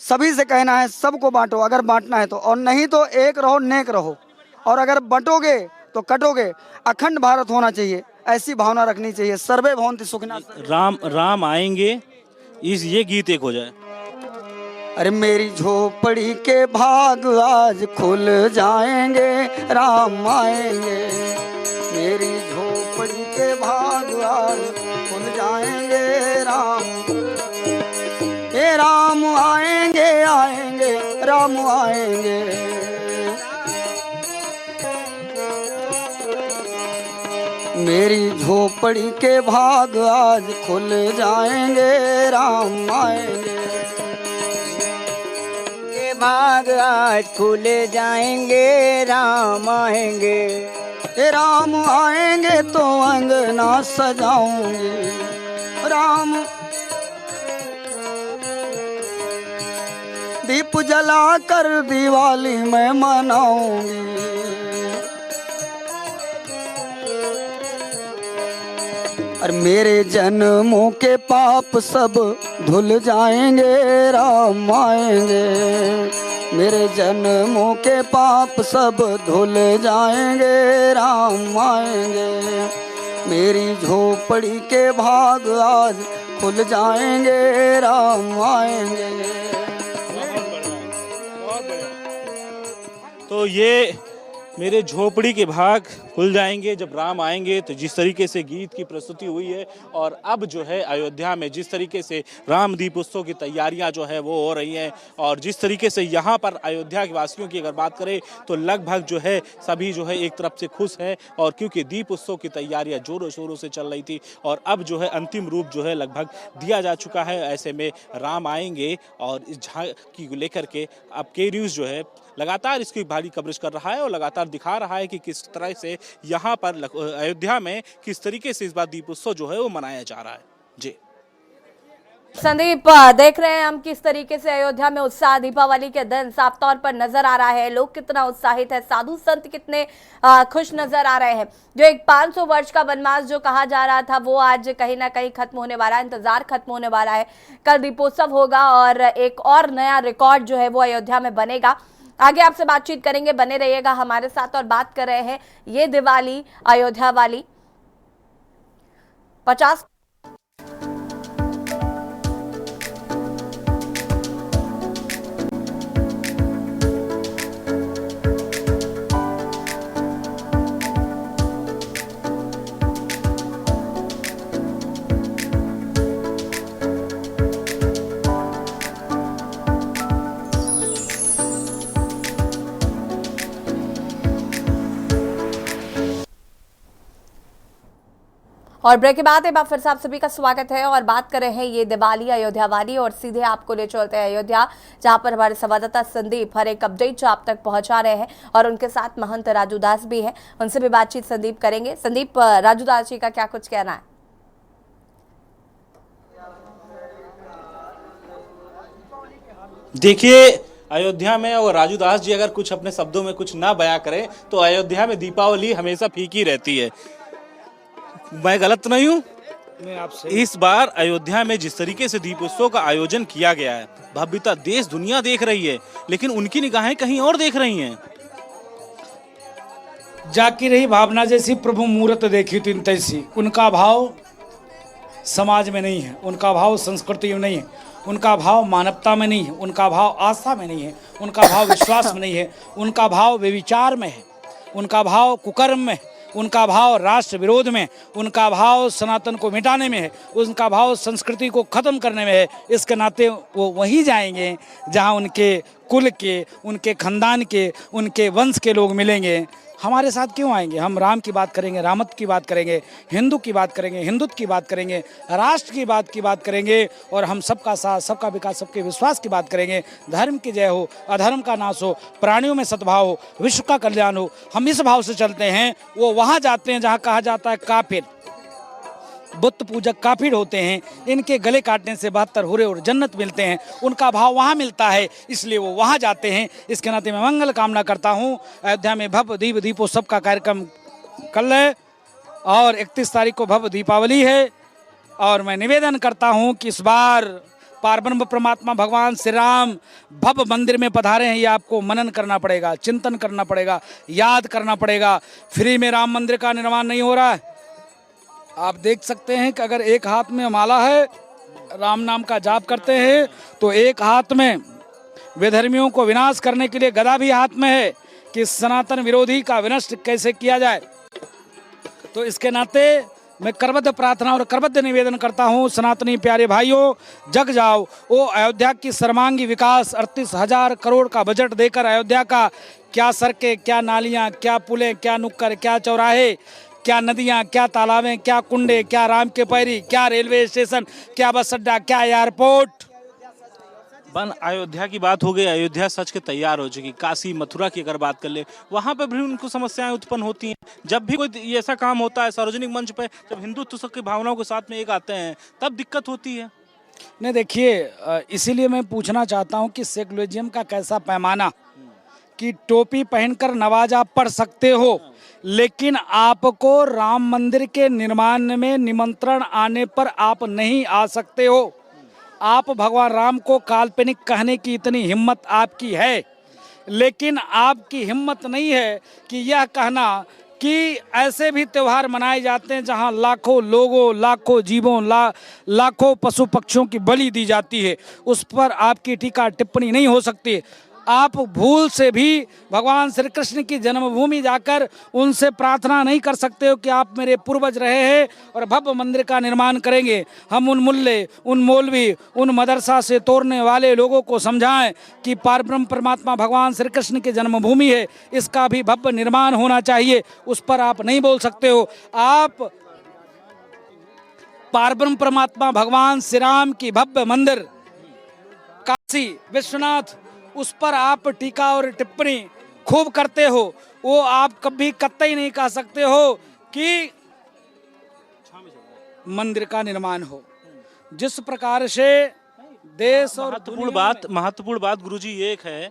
सभी से कहना है सबको बांटो अगर बांटना है तो, और नहीं तो एक रहो नेक रहो। और अगर बंटोगे तो कटोगे। अखंड भारत होना चाहिए, ऐसी भावना रखनी चाहिए। सर्वे भवन्ति सुखिनः। राम आएंगे, ये गीत एक हो जाए। अरे मेरी झोपड़ी के भाग आज खुल जाएंगे, राम आएंगे। मेरी झोपड़ी के भाग आज खुल जाएंगे, राम आएंगे आएंगे राम आएंगे। मेरी झोपड़ी के भाग आज खुल जाएंगे, राम आएंगे। भाग आज खुल जाएंगे, राम आएंगे। राम आएंगे तो अंगना सजाऊंगी, राम दीप जलाकर दिवाली में मनाऊंगी। और मेरे जन्मों के पाप सब धुल जाएंगे, राम आएंगे। मेरे जन्मों के पाप सब धुल जाएंगे, राम आएंगे। मेरी झोपड़ी के भाग आज खुल जाएंगे, राम आएंगे। तो ये मेरे झोपड़ी के भाग खुल जाएंगे जब राम आएंगे। तो जिस तरीके से गीत की प्रस्तुति हुई है, और अब जो है अयोध्या में जिस तरीके से राम दीप उत्सव की तैयारियां जो है वो हो रही हैं, और जिस तरीके से यहाँ पर अयोध्या के वासियों की अगर बात करें तो लगभग जो है सभी जो है एक तरफ से खुश हैं, और क्योंकि दीप उत्सव की तैयारियां जोरों शोरों से चल रही थी और अब जो है अंतिम रूप जो है लगभग दिया जा चुका है। ऐसे में राम आएंगे और इस झांकी को लेकर के अब के न्यूज़ जो है लगातार इसकी भारी कवरेज कर रहा है और लगातार दिखा रहा है कि किस तरह से यहाँ पर अयोध्या में किस तरीके से इस बार दीप उत्सव जो है वो मनाया जा रहा है। जी संदीप, देख रहे हैं हम किस तरीके से अयोध्या में उत्साह दीपावली के दिन साफ तौर पर नजर आ रहा है। लोग कितना उत्साहित है, साधु संत कितने खुश नजर आ रहे हैं। जो एक 500 वर्ष का वनवास जो कहा जा रहा था वो आज कहीं ना कहीं खत्म होने वाला है, इंतजार खत्म होने वाला है। कल दीपोत्सव होगा और एक और नया रिकॉर्ड जो है वो अयोध्या में बनेगा। आगे आपसे बातचीत करेंगे, बने रहिएगा हमारे साथ। और बात कर रहे हैं ये दिवाली अयोध्या वाली 50 और ब्रेक के बाद एक बार फिर से आप सभी का स्वागत है और बात कर रहे हैं ये दिवाली अयोध्या वाली और सीधे आपको ले चलते हैं अयोध्या, जहां पर हमारे संवाददाता संदीप हर एक अपडेट जो आप तक पहुंचा रहे हैं और उनके साथ महंत राजू दास भी हैं, उनसे भी बातचीत संदीप करेंगे। संदीप, राजू दास जी का क्या कुछ कहना है? देखिए, अयोध्या में और राजू दास जी अगर कुछ अपने शब्दों में कुछ ना बयां करें तो अयोध्या में दीपावली हमेशा फीकी रहती है। मैं गलत नहीं हूं? मैं आपसे इस बार अयोध्या में जिस तरीके से दीप उत्सव का आयोजन किया गया है, भव्यता देश दुनिया देख रही है, लेकिन उनकी निगाहें कहीं और देख रही हैं। जाकी रही भावना जैसी प्रभु मूर्त देखी तीन तैसी। उनका भाव समाज में नहीं है, उनका भाव संस्कृति में नहीं है, उनका भाव मानवता में नहीं है, उनका भाव आस्था में नहीं है, उनका भाव विश्वास में नहीं है, उनका भाव व्यभिचार में है, उनका भाव कुकर्म में है, उनका भाव राष्ट्र विरोध में, उनका भाव सनातन को मिटाने में है, उनका भाव संस्कृति को खत्म करने में है। इसके नाते वो वहीं जाएंगे जहां उनके कुल के, उनके खानदान के, उनके वंश के लोग मिलेंगे। हमारे साथ क्यों आएंगे? हम राम की बात करेंगे, रामत की बात करेंगे, हिंदू की बात करेंगे, हिंदुत्व की बात करेंगे, राष्ट्र की बात करेंगे और हम सबका साथ, सबका विकास, सबके विश्वास की बात करेंगे। धर्म की जय हो, अधर्म का नाश हो, प्राणियों में सद्भाव हो, विश्व का कल्याण हो। हम इस भाव से चलते हैं। वो वहाँ जाते हैं जहाँ कहा जाता है काफिर, बुत पूजक काफिर होते हैं, इनके गले काटने से 72 हुरे और जन्नत मिलते हैं। उनका भाव वहाँ मिलता है, इसलिए वो वहाँ जाते हैं। इसके नाते मैं मंगल कामना करता हूँ। अयोध्या में भव्य दीपोत्सव का कार्यक्रम कल है और 31 तारीख को भव्य दीपावली है और मैं निवेदन करता हूँ कि इस बार पारब्रह्म परमात्मा भगवान श्री राम भव्य मंदिर में पधारे हैं। ये आपको मनन करना पड़ेगा, चिंतन करना पड़ेगा, याद करना पड़ेगा। फ्री में राम मंदिर का निर्माण नहीं हो रहा है। आप देख सकते हैं कि अगर एक हाथ में माला है, राम नाम का जाप करते हैं, तो एक हाथ में विधर्मियों को विनाश करने के लिए गदा भी हाथ में है कि सनातन विरोधी का विनष्ट कैसे किया जाए। तो इसके नाते मैं करबद्ध प्रार्थना और करबद्ध निवेदन करता हूँ, सनातनी प्यारे भाइयों, जग जाओ। वो अयोध्या की सर्वांगी विकास 38,000 करोड़ का बजट देकर अयोध्या का क्या सड़कें, क्या नालियाँ, क्या पुलें, क्या नुक्कड़, क्या चौराहे, क्या नदियाँ, क्या तालाबें, क्या कुंडे, क्या राम के पैरी, क्या रेलवे स्टेशन, क्या बस अड्डा, क्या एयरपोर्ट। बन अयोध्या की बात हो गई, अयोध्या सच के तैयार हो चुकी। काशी मथुरा की अगर बात कर ले, वहाँ पे भी उनको समस्याएं उत्पन्न होती हैं। जब भी कोई ऐसा काम होता है सार्वजनिक मंच पे, जब हिंदुत्व की भावनाओं के साथ में एक आते हैं, तब दिक्कत होती है। नहीं, देखिए, इसीलिए मैं पूछना चाहता हूँ कि सेकुलरिज्म का कैसा पैमाना कि टोपी पहनकर नमाज आप पढ़ सकते हो, लेकिन आपको राम मंदिर के निर्माण में निमंत्रण आने पर आप नहीं आ सकते हो। आप भगवान राम को काल्पनिक कहने की इतनी हिम्मत आपकी है, लेकिन आपकी हिम्मत नहीं है कि यह कहना कि ऐसे भी त्यौहार मनाए जाते हैं जहां लाखों लोगों, लाखों जीवों, लाखों पशु पक्षियों की बलि दी जाती है। उस पर आपकी टीका टिप्पणी नहीं हो सकती। आप भूल से भी भगवान श्री कृष्ण की जन्मभूमि जाकर उनसे प्रार्थना नहीं कर सकते हो कि आप मेरे पूर्वज रहे हैं और भव्य मंदिर का निर्माण करेंगे। हम उन मुल्ले, उन मौलवी, उन मदरसा से तोड़ने वाले लोगों को समझाएं कि पारब्रह्म परमात्मा भगवान श्री कृष्ण की जन्मभूमि है, इसका भी भव्य निर्माण होना चाहिए। उस पर आप नहीं बोल सकते हो। आप पारब्रह्म परमात्मा भगवान श्री राम की भव्य मंदिर काशी विश्वनाथ, उस पर आप टीका और टिप्पणी खूब करते हो। वो आप कभी कतई नहीं कह सकते हो कि मंदिर का निर्माण हो। जिस प्रकार से देश और महत्वपूर्ण बात गुरुजी ये एक है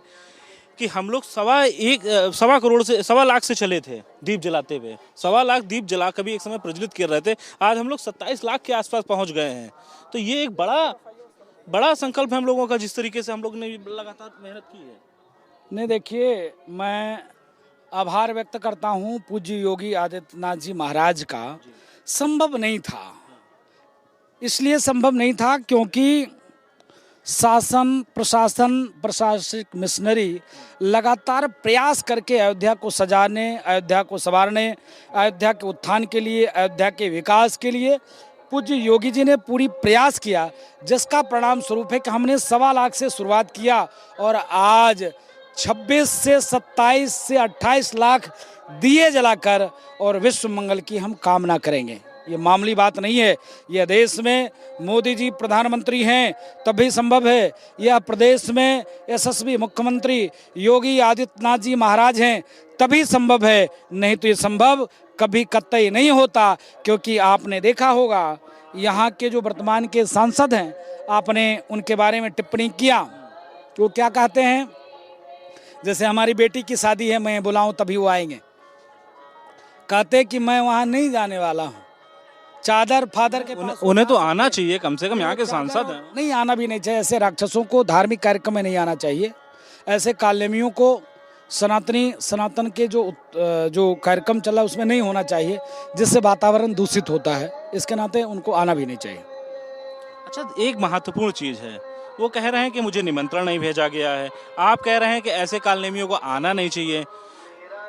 कि हम लोग 1.25 करोड़ से 1.25 लाख से चले थे दीप जलाते हुए। 1.25 लाख दीप जला कभी एक समय प्रज्वलित कर रहे थे। आज हम लोग 27 लाख के आसपास पहुंच गए हैं। तो ये एक बड़ा संकल्प है हम लोगों का, जिस तरीके से हम लोग ने लगातार मेहनत की है। नहीं, देखिए, मैं आभार व्यक्त करता हूँ पूज्य योगी आदित्यनाथ जी महाराज का। संभव नहीं था, इसलिए संभव नहीं था क्योंकि शासन, प्रशासन, प्रशासनिक मिशनरी लगातार प्रयास करके अयोध्या को सजाने, अयोध्या को संवारने, अयोध्या के उत्थान के लिए, अयोध्या के विकास के लिए पूज्य योगी जी ने पूरी प्रयास किया, जिसका परिणाम स्वरूप है कि हमने 1.25 लाख से शुरुआत किया और आज 26 से 27 से 28 लाख दिए जलाकर और विश्व मंगल की हम कामना करेंगे। ये मामूली बात नहीं है। यह देश में मोदी जी प्रधानमंत्री हैं तभी संभव है, यह प्रदेश में यशस्वी मुख्यमंत्री योगी आदित्यनाथ जी महाराज हैं तभी संभव है, नहीं तो ये संभव कभी कतई नहीं होता। क्योंकि आपने देखा होगा यहाँ के जो वर्तमान के सांसद हैं, आपने उनके बारे में टिप्पणी किया, वो क्या कहते हैं, जैसे हमारी बेटी की शादी है, मैं बुलाऊं तभी वो आएंगे, कहते कि मैं वहाँ नहीं जाने वाला हूँ, चादर फादर के पास। उन्हें तो आना चाहिए, कम से कम यहाँ के सांसद हैं। नहीं, आना भी नहीं चाहिए। ऐसे राक्षसों को धार्मिक कार्यक्रम में नहीं आना चाहिए। ऐसे कालेमियों को सनातन के जो कार्यक्रम चला उसमें नहीं होना चाहिए, जिससे वातावरण दूषित होता है। इसके नाते उनको आना भी नहीं चाहिए। अच्छा, एक महत्वपूर्ण चीज़ है, वो कह रहे हैं कि मुझे निमंत्रण नहीं भेजा गया है, आप कह रहे हैं कि ऐसे कालनेमियों को आना नहीं चाहिए,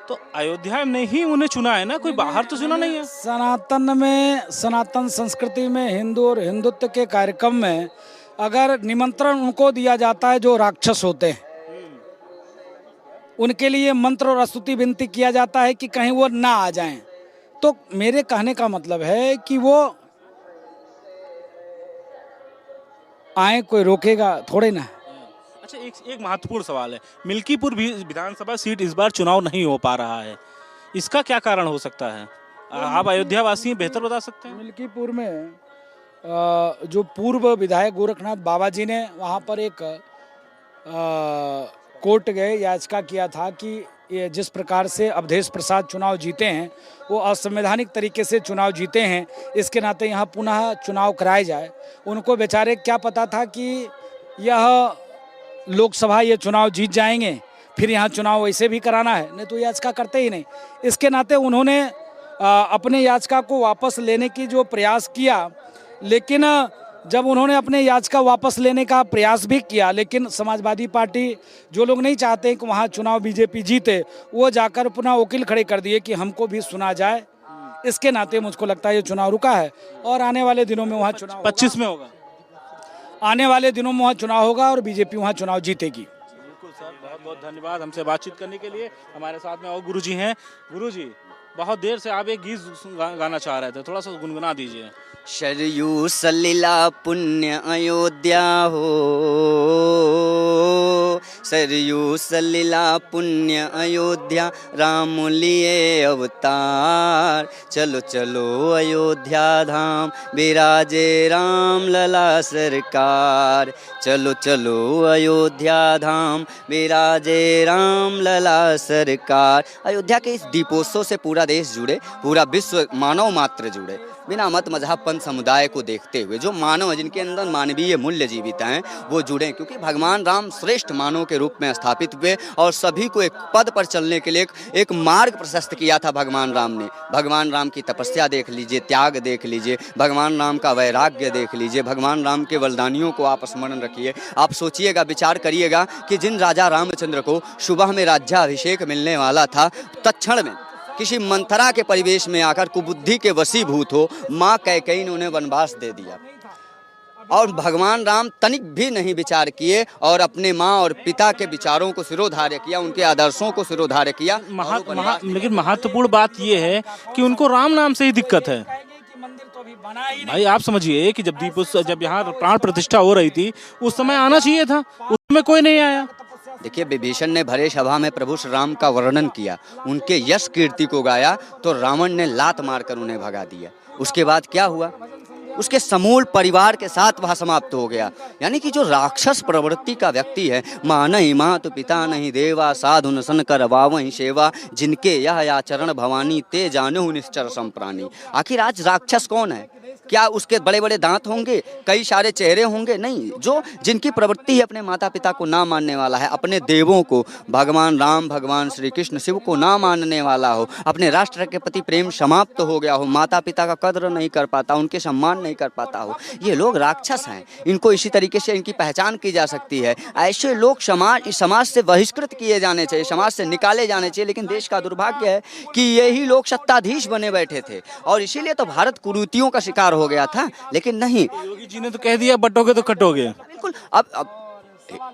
तो अयोध्या में ही उन्हें चुना है ना, कोई बाहर तो चुना नहीं है। सनातन संस्कृति में हिंदू और हिंदुत्व के कार्यक्रम में अगर निमंत्रण उनको दिया जाता है जो राक्षस होते हैं, उनके लिए मंत्र और स्तुति विनती किया जाता है कि कहीं वो ना आ जाएं, तो मेरे कहने का मतलब है कि वो आए, कोई रोकेगा थोड़े ना। अच्छा, एक महत्वपूर्ण सवाल है, मिल्कीपुर भी विधानसभा सीट इस बार चुनाव नहीं हो पा रहा है, इसका क्या कारण हो सकता है? आप अयोध्या वासी बेहतर बता सकते हैं। मिल्कीपुर में जो पूर्व विधायक गोरखनाथ बाबा जी ने वहाँ पर एक कोर्ट गए, याचिका किया था कि ये जिस प्रकार से अवधेश प्रसाद चुनाव जीते हैं वो असंवैधानिक तरीके से चुनाव जीते हैं, इसके नाते यहाँ पुनः चुनाव कराए जाए। उनको बेचारे क्या पता था कि यह लोकसभा ये चुनाव जीत जाएंगे, फिर यहाँ चुनाव वैसे भी कराना है, नहीं तो याचिका करते ही नहीं। इसके नाते उन्होंने अपने याचिका को वापस लेने की जो प्रयास किया, लेकिन जब उन्होंने अपने याचिका वापस लेने का प्रयास भी किया, लेकिन समाजवादी पार्टी, जो लोग नहीं चाहते कि वहाँ चुनाव बीजेपी जीते, वो जाकर पुनः वकील खड़े कर दिए कि हमको भी सुना जाए। इसके नाते मुझको लगता है ये चुनाव रुका है और आने वाले दिनों में वहाँ चुनाव 25 में होगा, आने वाले दिनों में वहाँ चुनाव होगा और बीजेपी वहाँ चुनाव जीतेगी। बिल्कुल सर, बहुत बहुत धन्यवाद हमसे बातचीत करने के लिए। हमारे साथ में और गुरुजी हैं। गुरुजी, बहुत देर से आप एक गीत गाना चाह रहे थे, थोड़ा सा गुनगुना दीजिए। शरयू सलिला पुण्य अयोध्या हो, सरयू सलिला पुण्य अयोध्या, राम लिए अवतार, चलो चलो अयोध्या धाम, विराजे राम लला सरकार, चलो चलो अयोध्या धाम, विराजे राम लला सरकार। अयोध्या के इस दीपोत्सव से पूरा देश जुड़े, पूरा विश्व मानव मात्र जुड़े, बिना मत मजहब पंथ समुदाय को देखते हुए, जो मानव जिनके अंदर मानवीय मूल्य जीवित हैं वो जुड़ें, क्योंकि भगवान राम श्रेष्ठ मानव के रूप में स्थापित हुए और सभी को एक पद पर चलने के लिए एक मार्ग प्रशस्त किया था भगवान राम ने। भगवान राम की तपस्या देख लीजिए, त्याग देख लीजिए, भगवान राम का वैराग्य देख लीजिए, भगवान राम के वरदानियों को आप स्मरण रखिए। आप सोचिएगा, विचार करिएगा कि जिन राजा रामचंद्र को सुबह में राज्याभिषेक मिलने वाला था, तत्क्षण में किसी मंथरा के परिवेश में आकर कुबुद्धि के वशीभूत हो माँ कैकेयी ने उन्हें वनवास दे दिया, और भगवान राम तनिक भी नहीं विचार किए और अपने माँ और पिता के विचारों को सिरोधार्य किया, उनके आदर्शों को सिरोधार्य किया। लेकिन महत्वपूर्ण बात यह है कि उनको राम नाम से ही दिक्कत है। भाई आप समझिए कि जब यहाँ प्राण प्रतिष्ठा हो रही थी उस समय आना चाहिए था, उसमें कोई नहीं आया। देखिए, विभीषण ने भरे सभा में प्रभु श्री राम का वर्णन किया, उनके यश कीर्ति को गाया, तो रावण ने लात मारकर उन्हें भगा दिया। उसके बाद क्या हुआ? उसके समूल परिवार के साथ वह समाप्त हो गया। यानी कि जो राक्षस प्रवृत्ति का व्यक्ति है, माँ नहीं मातु पिता नहीं देवा, साधु न सन कर वावहि सेवा, जिनके यह आचरण भवानी ते जानहु निश्चर संप्राणी। आखिर आज राक्षस कौन है? क्या उसके बड़े बड़े दांत होंगे, कई सारे चेहरे होंगे? नहीं, जो जिनकी प्रवृत्ति है अपने माता पिता को ना मानने वाला है, अपने देवों को, भगवान राम, भगवान श्री कृष्ण, शिव को ना मानने वाला हो, अपने राष्ट्र के प्रति प्रेम समाप्त हो गया हो, माता पिता का कद्र नहीं कर पाता, उनके सम्मान नहीं कर पाता हो, ये लोग राक्षस हैं। इनको इसी तरीके से इनकी पहचान की जा सकती है। ऐसे लोग समाज से बहिष्कृत किए जाने चाहिए, समाज से निकाले जाने चाहिए। लेकिन देश का दुर्भाग्य है कि यही लोग सत्ताधीश बने बैठे थे और इसीलिए तो भारत कुरीतियों का शिकार हो गया था। लेकिन नहीं, योगी जी ने तो कह दिया बटोगे तो कटोगे। बिल्कुल। अब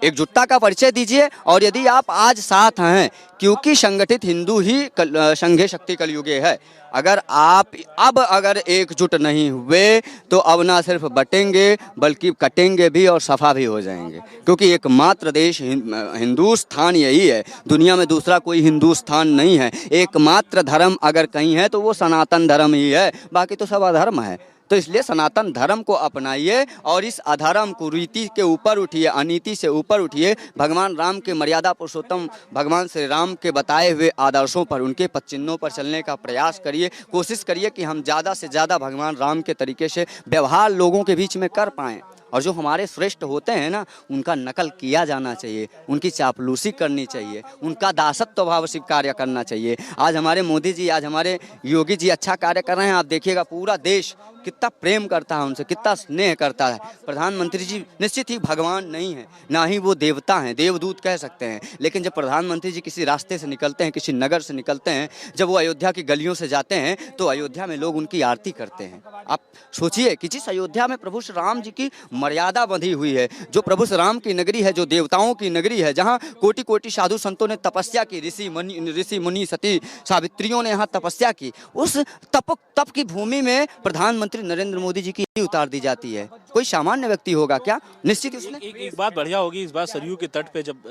एकजुटता का परिचय दीजिए। और यदि आप आज साथ हैं, क्योंकि संगठित हिंदू ही संघे शक्ति कलयुगे है। अगर आप अगर एकजुट नहीं हुए तो अब ना सिर्फ बटेंगे बल्कि कटेंगे भी और सफा भी हो जाएंगे, क्योंकि एकमात्र देश हिंदुस्तान यही है। दुनिया में दूसरा कोई हिंदुस्तान नहीं है। एकमात्र धर्म अगर कहीं है तो वो सनातन धर्म ही है, बाकी तो सब अधर्म है। तो इसलिए सनातन धर्म को अपनाइए और इस अधर्म कुरीति के ऊपर उठिए, अनीति से ऊपर उठिए। भगवान राम के मर्यादा पुरुषोत्तम भगवान श्री राम के बताए हुए आदर्शों पर, उनके पद चिन्हों पर चलने का प्रयास करिए। कोशिश करिए कि हम ज़्यादा से ज़्यादा भगवान राम के तरीके से व्यवहार लोगों के बीच में कर पाएँ। और जो हमारे श्रेष्ठ होते हैं ना, उनका नकल किया जाना चाहिए, उनकी चापलूसी करनी चाहिए, उनका दासत्व भाव से कार्य करना चाहिए। आज हमारे मोदी जी, आज हमारे योगी जी अच्छा कार्य कर रहे हैं। आप देखिएगा पूरा देश कितना प्रेम करता है उनसे, कितना स्नेह करता है। प्रधानमंत्री जी निश्चित ही भगवान नहीं है, ना ही वो देवता हैं, देवदूत कह सकते हैं। लेकिन जब प्रधानमंत्री जी किसी रास्ते से निकलते हैं, किसी नगर से निकलते हैं, जब वो अयोध्या की गलियों से जाते हैं तो अयोध्या में लोग उनकी आरती करते हैं। आप सोचिए कि जिस अयोध्या में प्रभु श्री राम जी की मर्यादा बंधी हुई है, जो प्रभु श्री राम की नगरी है, जो देवताओं की नगरी है, जहाँ कोटि कोटि साधु संतों ने तपस्या की, ऋषि मुनि सती सावित्रियों ने यहाँ तपस्या की, उस तप की भूमि में प्रधानमंत्री नरेंद्र मोदी जी की उतार दी जाती है। कोई सामान्य व्यक्ति होगा क्या? निश्चित उसने एक बात बढ़िया होगी इस बार सरयू के तट पे जब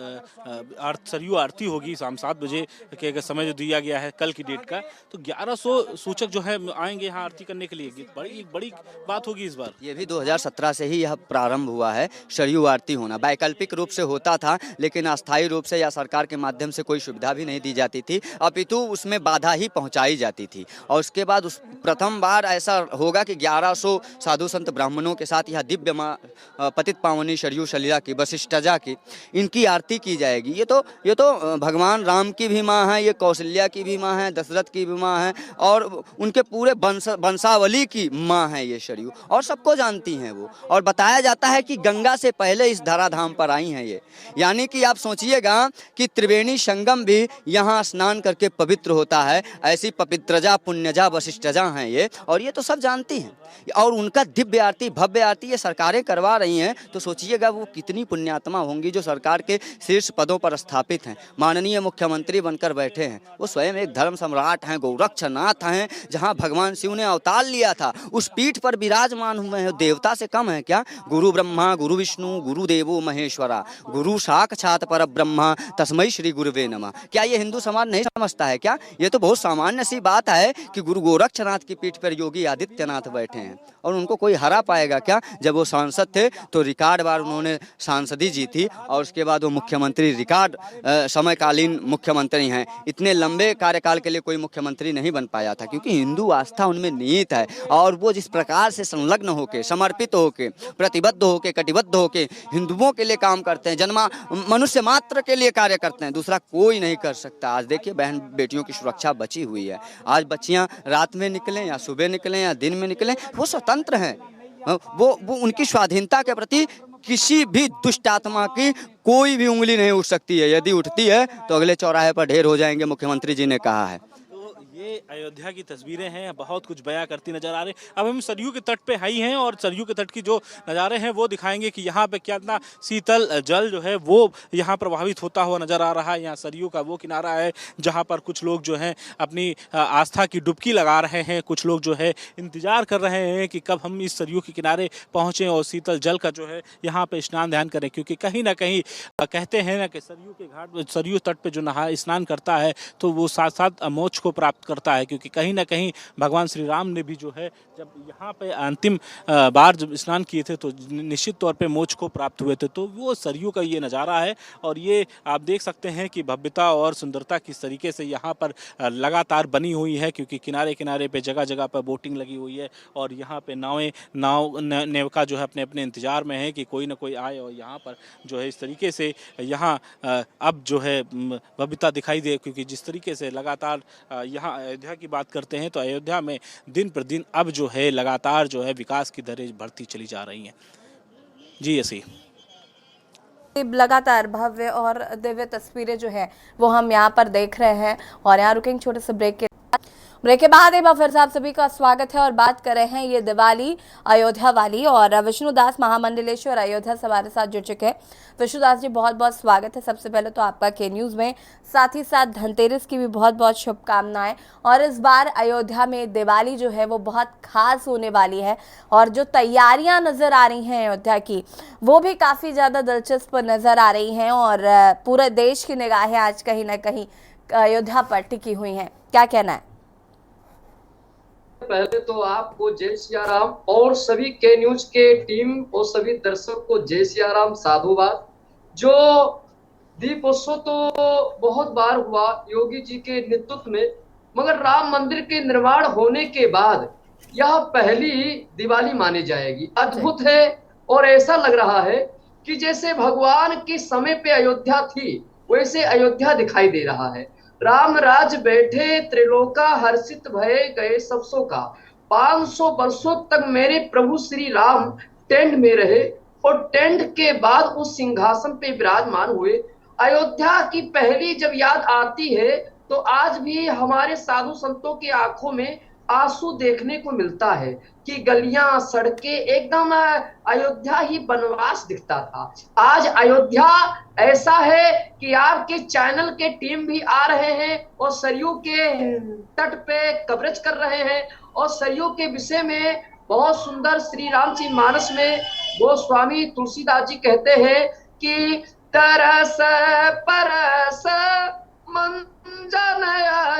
सरयू आरती होगी शाम 7 बजे के अगर समय जो दिया गया है कल की डेट का, तो 1100 सूचक जो है आएंगे यहाँ आरती करने के लिए। बड़ी बात होगी इस बार। ये भी 2017 से ही यह प्रारंभ हुआ है सरयू आरती होना। वैकल्पिक रूप से होता था, लेकिन अस्थायी रूप से या सरकार के माध्यम से कोई सुविधा भी नहीं दी जाती थी, अपितु उसमें बाधा ही पहुंचाई जाती थी। और उसके बाद प्रथम बार ऐसा होगा कि 1100 साधु संत ब्राह्मणों के साथ यह दिव्य पतित पावनी सरयू सलीला की, वशिष्ठजा की, इनकी आरती की जाएगी। ये तो भगवान राम की भी माँ है, ये कौशल्या की भी माँ है, दशरथ की भी माँ है, और उनके पूरे वंशावली की माँ है ये सरयू, और सबको जानती हैं वो। और बताया जाता है कि गंगा से पहले इस धराधाम पर आई हैं ये। यानी कि आप सोचिएगा कि त्रिवेणी संगम भी यहाँ स्नान करके पवित्र होता है। ऐसी पवित्रजा पुण्यजा वशिष्ठजा हैं ये, और ये तो सब जानती हैं। और उनका दिव्य आरती, भव्य आरती ये सरकारें करवा रही हैं, तो सोचिएगा वो कितनी पुण्यात्मा होंगी जो सरकार के शीर्ष पदों पर स्थापित हैं, माननीय मुख्यमंत्री बनकर बैठे हैं। वो स्वयं एक धर्म सम्राट हैं, गोरक्षनाथ हैं, जहाँ भगवान शिव ने अवतार लिया था उस पीठ पर विराजमान हुए हैं। देवता से कम है क्या? गुरु ब्रह्मा गुरु विष्णु गुरु देवो महेश्वरा, गुरु साक्षात पर ब्रह्मा तस्मै श्री गुरुवे नमः। क्या ये हिंदू समाज नहीं समझता है क्या? ये तो बहुत सामान्य सी बात है कि गुरु गोरक्षनाथ की पीठ पर योगी आदित्यनाथ बैठे हैं, और उनको कोई हरा पाएगा क्या? जब वो सांसद थे तो रिकॉर्ड बार उन्होंने सांसदी जीती, और उसके बाद वो मुख्यमंत्री रिकॉर्ड समयकालीन मुख्यमंत्री हैं। इतने लंबे कार्यकाल के लिए कोई मुख्यमंत्री नहीं बन पाया था, क्योंकि हिंदू आस्था उनमें निहित है। और वो जिस प्रकार से संलग्न होके, समर्पित होके, प्रतिबद्ध होके, कटिबद्ध होके हिंदुओं के लिए काम करते हैं, मनुष्य मात्र के लिए कार्य करते हैं, दूसरा कोई नहीं कर सकता। आज देखिए बहन बेटियों की सुरक्षा बची हुई है। आज बच्चियां रात में निकलें या सुबह निकलें या दिन में निकलें, वो स्वतंत्र हैं। वो उनकी स्वाधीनता के प्रति किसी भी दुष्ट आत्मा की कोई भी उंगली नहीं उठ सकती है। यदि उठती है तो अगले चौराहे पर ढेर हो जाएंगे, मुख्यमंत्री जी ने कहा है। ये अयोध्या की तस्वीरें हैं, बहुत कुछ बयां करती नजर आ रही। अब हम सरयू के तट पे ही हैं, और सरयू के तट की जो नज़ारे हैं वो दिखाएंगे कि यहाँ पे कितना शीतल जल जो है वो यहाँ प्रभावित होता हुआ नजर आ रहा है। यहाँ सरयू का वो किनारा है जहाँ पर कुछ लोग जो हैं अपनी आस्था की डुबकी लगा रहे हैं। कुछ लोग जो है इंतजार कर रहे हैं कि कब हम इस सरयू के किनारे पहुँचें और शीतल जल का जो है यहाँ पे स्नान ध्यान करें, क्योंकि कहीं ना कहीं कहते हैं ना कि सरयू के घाट, सरयू तट पे जो स्नान करता है तो वो साथ साथ मोक्ष को प्राप्त करता है। क्योंकि कहीं ना कहीं भगवान श्री राम ने भी जो है जब यहाँ पे अंतिम बार जब स्नान किए थे तो निश्चित तौर पे मोक्ष को प्राप्त हुए थे। तो वो सरयू का ये नज़ारा है, और ये आप देख सकते हैं कि भव्यता और सुंदरता किस तरीके से यहाँ पर लगातार बनी हुई है, क्योंकि किनारे किनारे पे जगह जगह पर बोटिंग लगी हुई है, और यहाँ पे नेवका जो है अपने अपने इंतजार में है कि कोई ना कोई आए और यहाँ पर जो है इस तरीके से यहाँ अब जो है भव्यता दिखाई दे। क्योंकि जिस तरीके से लगातार यहाँ अयोध्या की बात करते हैं तो अयोध्या में दिन प्रतिदिन अब जो है लगातार जो है विकास की दरें बढ़ती चली जा रही हैं। जी ऐसी लगातार भव्य और दिव्य तस्वीरें जो है वो हम यहाँ पर देख रहे हैं, और यहाँ रुकेंगे छोटे से ब्रेक के ब्रेक के बाद एक बार फिर से आप सभी का स्वागत है और बात कर रहे हैं ये दिवाली अयोध्या वाली। और विष्णुदास महामंडलेश्वर अयोध्या से हमारे साथ जुड़ चुके हैं। विष्णुदास जी, बहुत बहुत स्वागत है सबसे पहले तो आपका के न्यूज़ में। साथ ही साथ धनतेरस की भी बहुत बहुत शुभकामनाएं। और इस बार अयोध्या में दिवाली जो है वो बहुत खास होने वाली है और जो तैयारियां नज़र आ रही हैं अयोध्या की वो भी काफ़ी ज़्यादा दिलचस्प नज़र आ रही हैं और पूरे देश की निगाहें आज कहीं ना कहीं अयोध्या पर टिकी हुई हैं। क्या कहना है? पहले तो आपको जय सिया राम और सभी के न्यूज के टीम और सभी दर्शक को जय सिया राम साधुवाद। जो दीपोत्सव तो बहुत बार हुआ योगी जी के नेतृत्व में, मगर राम मंदिर के निर्माण होने के बाद यह पहली दिवाली मानी जाएगी। अद्भुत है और ऐसा लग रहा है कि जैसे भगवान के समय पे अयोध्या थी वैसे अयोध्या दिखाई दे रहा है। राम राज बैठे त्रिलोका हर्षित भय गए सब सो का। 500 वर्षों तक मेरे प्रभु श्री राम टेंट में रहे और टेंट के बाद उस सिंहासन पे विराजमान हुए। अयोध्या की पहली जब याद आती है तो आज भी हमारे साधु संतों की आंखों में आंसू देखने को मिलता है कि गलियां सड़कें एकदम अयोध्या ही वनवास दिखता था। आज अयोध्या ऐसा है कि आपके चैनल के टीम भी आ रहे हैं और सरयू के तट पे कवरेज कर रहे हैं और सरयू के विषय में बहुत सुंदर श्री रामचरित मानस में गोस्वामी तुलसीदास जी कहते हैं कि तरस परस मंजन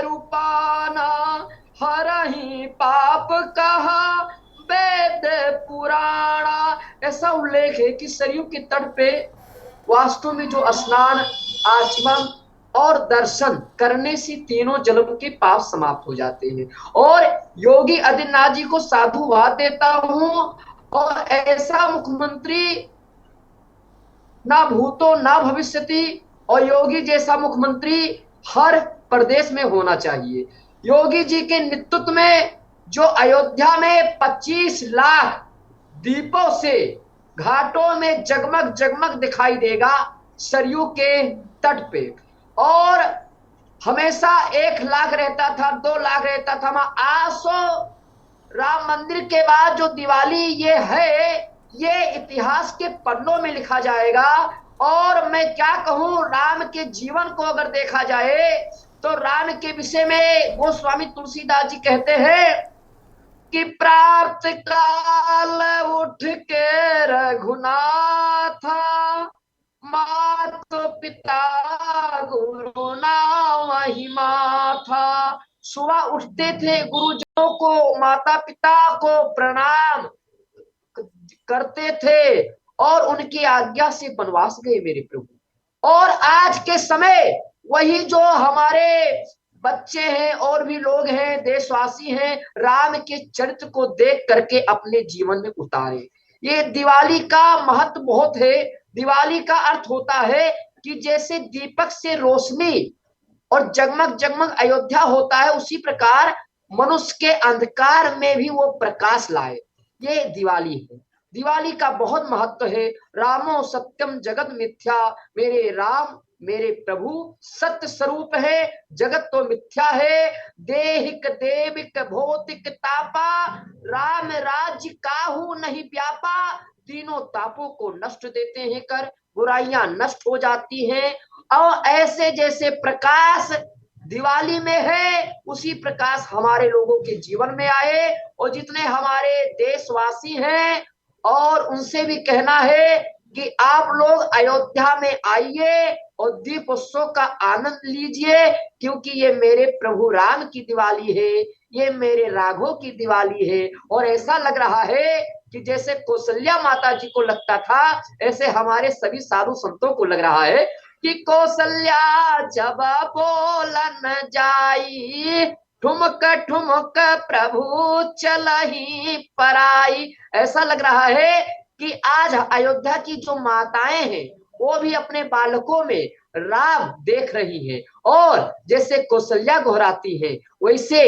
रूपाना हरहि पाप कहा वेद पुराणा। ऐसा उल्लेख है कि सरयू के तट पे वास्तव में जो स्नान आचमन और दर्शन करने से तीनों जन्म के पाप समाप्त हो जाते हैं। और योगी आदित्यनाथ जी को साधुवाद देता हूं और ऐसा मुख्यमंत्री ना भूतो ना भविष्यति और योगी जैसा मुख्यमंत्री हर प्रदेश में होना चाहिए। योगी जी के नेतृत्व में जो अयोध्या में 25 लाख दीपों से घाटों में जगमग जगमग दिखाई देगा सरयू के तट पे। और हमेशा 1 लाख रहता था, 2 लाख रहता था। आसो राम मंदिर के बाद जो दिवाली ये है ये इतिहास के पन्नों में लिखा जाएगा। और मैं क्या कहूं, राम के जीवन को अगर देखा जाए तो राम के विषय में गोस्वामी तुलसीदास जी कहते हैं कि प्राप्त काल उठ के रघुनाथा मात पिता गुरु नाम महिमा था। सुबह उठते थे गुरुजनों को माता पिता को प्रणाम करते थे और उनकी आज्ञा से वनवास गए मेरे प्रभु। और आज के समय वही जो हमारे बच्चे हैं और भी लोग हैं देशवासी हैं राम के चरित्र को देख करके अपने जीवन में उतारे। ये दिवाली का महत्व बहुत है। दिवाली का अर्थ होता है कि जैसे दीपक से रोशनी और जगमग जगमग अयोध्या होता है उसी प्रकार मनुष्य के अंधकार में भी वो प्रकाश लाए, ये दिवाली है। दिवाली का बहुत महत्व है। रामो सत्यम जगत मिथ्या, मेरे राम मेरे प्रभु सत्य स्वरूप है, जगत तो मिथ्या है। देहिक देविक भौतिक तापा, राम राज्य काहू नहीं व्यापा। तीनों तापों को नष्ट देते हैं कर, बुराइयां नष्ट हो जाती हैं। और ऐसे जैसे प्रकाश दिवाली में है उसी प्रकाश हमारे लोगों के जीवन में आए। और जितने हमारे देशवासी हैं और उनसे भी कहना है कि आप लोग अयोध्या में आइए और दीपोत्सव का आनंद लीजिए, क्योंकि ये मेरे प्रभु राम की दिवाली है, ये मेरे राघव की दिवाली है। और ऐसा लग रहा है कि जैसे कौशल्या माता जी को लगता था ऐसे हमारे सभी साधु संतों को लग रहा है कि कौशल्या जब बोलन जाई, ठुमक ठुमक प्रभु चलही पराई। ऐसा लग रहा है कि आज अयोध्या की जो माताएं हैं वो भी अपने बालकों में राम देख रही हैं। और जैसे कौशल्या गोहराती है वैसे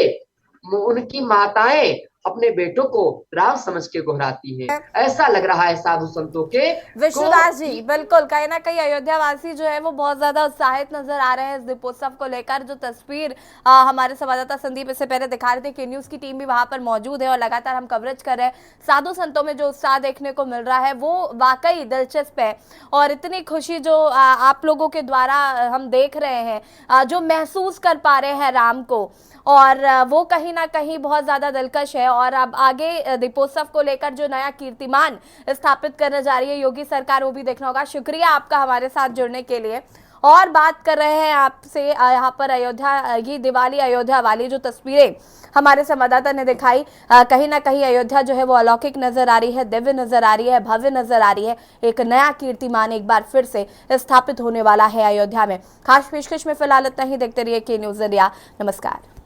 उनकी माताएं अपने बेटों को राम समझ के गोहराती है। ऐसा लग रहा है साधु संतों के विष्णुदास जी, बिल्कुल कहीं ना कहीं अयोध्या वासी जो है वो बहुत ज्यादा उत्साहित नजर आ रहे हैं इस दीपोत्सव को लेकर। जो तस्वीर हमारे संवाददाता संदीप इससे पहले दिखा रहे थे, के न्यूज की टीम भी वहां पर मौजूद है और लगातार हम कवरेज कर रहे हैं। साधु संतों में जो उत्साह देखने को मिल रहा है वो वाकई दिलचस्प है और इतनी खुशी जो आप लोगों के द्वारा हम देख रहे हैं, जो महसूस कर पा रहे हैं राम को, और वो कहीं ना कहीं बहुत ज़्यादा दिलकश है। और अब आगे दीपोत्सव को लेकर जो नया कीर्तिमान स्थापित करने जा रही है योगी सरकार, वो भी देखना होगा। शुक्रिया आपका हमारे साथ जुड़ने के लिए। और बात कर रहे हैं आपसे यहाँ पर अयोध्या, ये दिवाली अयोध्या वाली जो तस्वीरें हमारे संवाददाता ने दिखाई, कहीं ना कहीं अयोध्या जो है वो अलौकिक नजर आ रही है, दिव्य नजर आ रही है, भव्य नजर आ रही है। एक नया कीर्तिमान एक बार फिर से स्थापित होने वाला है अयोध्या में। खास पेशकश में फिलहाल इतना ही। देखते रहिए के न्यूज़ इंडिया। नमस्कार।